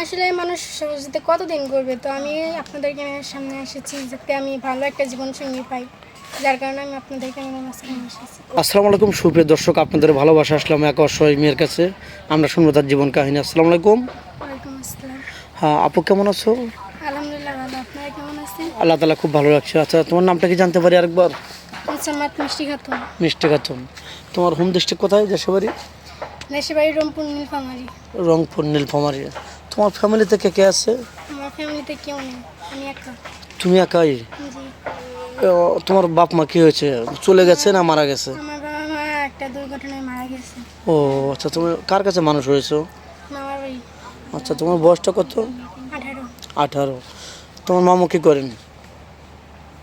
আসলে মানুষ সহজতে কতদিন করবে, তো আমি আপনাদেরকে সামনে এসেছি যাতে আমি ভালো একটা জীবনসঙ্গী পাই, যার কারণে আমি আপনাদেরকে মাঝখানে এসেছি। আসসালামু আলাইকুম সুপ্রিয় দর্শক, আপনাদের ভালোবাসা আসলাম এক অসহায় মেয়ের কাছে। আমরা শুনবো তার জীবন কাহিনী। আসসালামু আলাইকুম। ওয়ালাইকুম আসসালাম। হ্যাঁ আপু, কেমন আছো? আলহামদুলিল্লাহ ভালো, আপনারা কেমন আছেন? আল্লাহ তালা খুব ভালো লাগছে। আচ্ছা, তোমার নামটা কি জানতে পারি আরেকবার? মুসাম্মাদ মিষ্টি খাতুন। মিষ্টি খাতুন। তোমার হোম ডিস্ট্রিক্ট কোথায়, দেশের বাড়ি? দেশের বাড়ি রংপুর নীলফামারী। রংপুর নীলফামারী। তোমার ফ্যামিলিতে কে কে আছে? আমার ফ্যামিলিতে কেউ নেই, আমি একা। তুমি একাই? জি। তোমার বাপ মা কি হয়েছে, চলে গেছে না মারা গেছে? আমার বাবা মা একটা দুর্ঘটনায় মারা গেছে। ও আচ্ছা, তুমি কার কাছে মানুষ হয়েছো? মামার বাড়ি। আচ্ছা, তোমার বয়সটা কত? 18। 18। তোমার মামু কি করেন?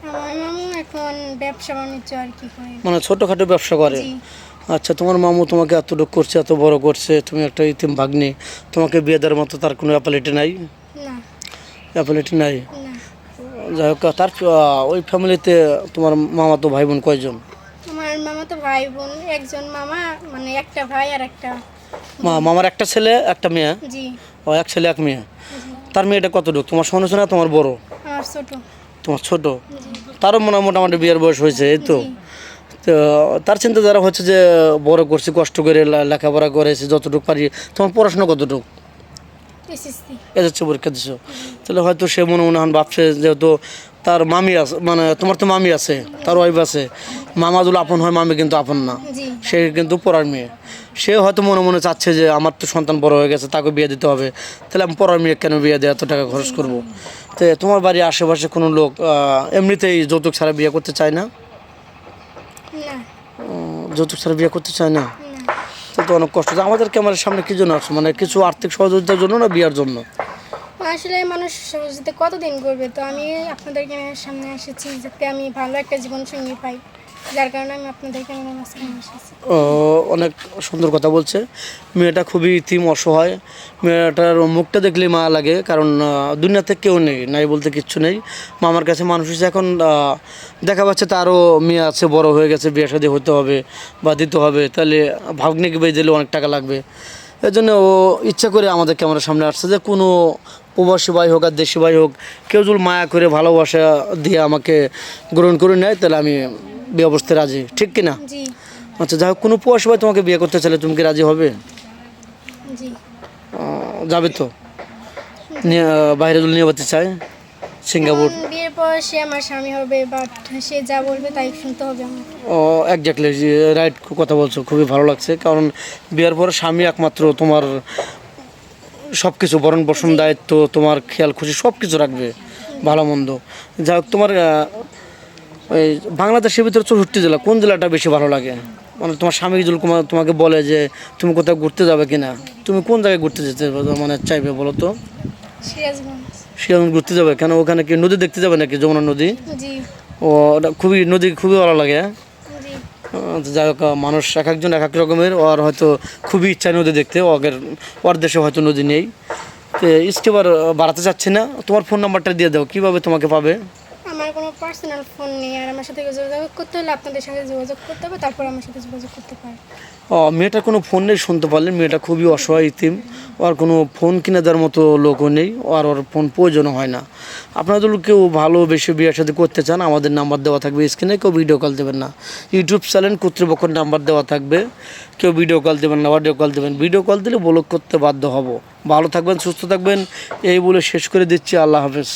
আমার মামু এখন ব্যবসা বাণিজ্য আর কি করে। মানে ছোটোখাটো ব্যবসা করে? জি। আচ্ছা, তোমার মামু তোমাকে এতটুকু করছে, এত বড় করছে, তুমি একটা ইতিম ভাগ্নি, তোমাকে বিয়ে দেওয়ার মতো তার কোনো অ্যাপালিটি নাই? না। অ্যাপালিটি নাই? না। যাই হোক, তার ওই ফ্যামিলিতে তোমার মামা তো ভাই বোন কয়জন? আমার মামা তো ভাই বোন একজন, মামা মানে একটা ভাই আর একটা। মামার একটা ছেলে একটা মেয়ে? জি। ও, এক ছেলে এক মেয়ে। জি। তার মেয়েটা কতটুকু, তোমার সঙ্গে শোনা তোমার বড়? আমার ছোট। তোমার ছোট? জি। তারও মোটামুটি বিয়ের বয়স হয়েছে, এই তো। জি। তো তার চিন্তাধারা হচ্ছে যে বড় করছি, কষ্ট করে লেখাপড়া করেছি যতটুকু পারি। তোমার পড়াশোনা কতটুকু? এসএসসি। এসেছে, পরীক্ষা দিছো? তাহলে হয়তো সে মনে মনে ভাবছে, যেহেতু তার মামি আছে, মানে তোমার তো মামি আছে, তার ওয়াইফ আছে, মামা যদি আপন হয় মামি কিন্তু আপন না। জি। সে কিন্তু পড়ার মেয়ে। সে হয়তো মনে মনে চাচ্ছে যে আমার তো সন্তান বড় হয়ে গেছে, তাকে বিয়ে দিতে হবে, তাহলে আমি পড়ার মেয়ে কেন বিয়ে দিয়ে এত টাকা খরচ করব? তো তোমার বাড়ির আশেপাশে কোনো লোক এমনিতেই যৌতুক ছাড়া বিয়ে করতে চায় না? না। যৌতুক ছাড়া বিয়ে করতে চায় না? না। তো অনেক কষ্ট। আমাদের ক্যামেরার সামনে কি জন্য আসছো, মানে কিছু আর্থিক সহযোগিতার জন্য না বিয়ার জন্য? আসলে মানুষ সহজতে কতদিন করবে, তো আমি আপনাদেরকে সামনে এসেছি যাতে আমি ভালো একটা জীবনসঙ্গী পাই, যার কারণে আমি আপনাদেরকে মাঝখানে এসেছি। অনেক সুন্দর কথা বলছে। মেয়েটা খুবই ইতিম, অসহায়। মেয়েটার মুখটা দেখলেই মায়া লাগে, কারণ দুনিয়াতে কেউ নেই, নাই বলতে কিচ্ছু নেই। মামার কাছে মানুষ হিসেবে এখন দেখা পাচ্ছে তারও মেয়ে আছে, বড় হয়ে গেছে, বিয়ে শাদী হতে হবে বা দিতে হবে, তাহলে ভাগ্নিকে বিয়ে দিলে অনেক টাকা লাগবে। এই জন্য ও ইচ্ছা করে আমাদের ক্যামেরার সামনে আসছে যে কোনো প্রবাসী ভাই হোক আর দেশি ভাই হোক, কেউ যদি মায়া করে ভালোবাসা দিয়ে আমাকে গ্রহণ করে নেয়, তাহলে আমি বিয়ে অবস্থায় রাজি, ঠিক কিনা? জি। আচ্ছা, যাই হোক, কোনো প্রবাসী ভাই তোমাকে বিয়ে করতে চাইলে তুমি কি রাজি হবে? জি। যাবে তো? বাইরে যদি নিয়ে যেতে চায়, সিঙ্গাপুর? বিয়ের পর সে আমার স্বামী হবে, বাট সে যা বলবে তাই শুনতে হবে আমার। ও একজাক্টলি রাইট কথা বলছো, খুবই ভালো লাগছে। কারণ বিয়ের পরে স্বামী একমাত্র তোমার সব কিছু ভরণ পোষণ, দায়িত্ব, তোমার খেয়াল খুশি সব কিছু রাখবে, ভালো মন্দ। যাই হোক, তোমার ওই বাংলাদেশের ভিতরে 64 জেলা, কোন জেলাটা বেশি ভালো লাগে? মানে তোমার স্বামী যদি তোমাকে বলে যে তুমি কোথাও ঘুরতে যাবে কিনা, তুমি কোন জায়গায় ঘুরতে যেতে মানে চাইবে বলো তো? সিরাজগঞ্জ। সিরাজগঞ্জ ঘুরতে যাবে কেন? ওখানে কি নদী দেখতে যাবে নাকি, যমুনা নদী? জি। ও, ওটা খুবই নদী খুবই ভালো লাগে। জি। যাই হোক, মানুষ এক একজন এক এক রকমের। ওর হয়তো খুবই ইচ্ছা নদী দেখতে, ওর দেশে হয়তো নদী নেই। তো স্কেবার বাড়াতে চাচ্ছি না। তোমার ফোন নাম্বারটা দিয়ে দাও, কীভাবে তোমাকে পাবে? আমার কোনো পার্সোনাল ফোন নেই, আর আমার সাথে যোগাযোগ করতে হলে আপনাদের সাথে যোগাযোগ করতে হবে, তারপর আমার সাথে যোগাযোগ করতে পারে। মেয়েটার কোনো ফোন নেই, শুনতে পারলেন, মেয়েটা খুবই অসহায়, ইতিম। ওর কোনো ফোন কিনে দেওয়ার মতো লোকও নেই, ওর ফোন প্রয়োজনও হয় না। আপনারা যদি কেউ ভালোবেসে বিয়ের সাথে করতে চান, আমাদের নাম্বার দেওয়া থাকবে স্ক্রিনে, কেউ ভিডিও কল দেবেন না। ইউটিউব চ্যানেল কর্তৃপক্ষের নাম্বার দেওয়া থাকবে, কেউ ভিডিও কল দেবেন না, অডিও কল দেবেন। ভিডিও কল দিলে ব্লক করতে বাধ্য হব। ভালো থাকবেন, সুস্থ থাকবেন, এই বলে শেষ করে দিচ্ছি। আল্লাহ হাফেজ।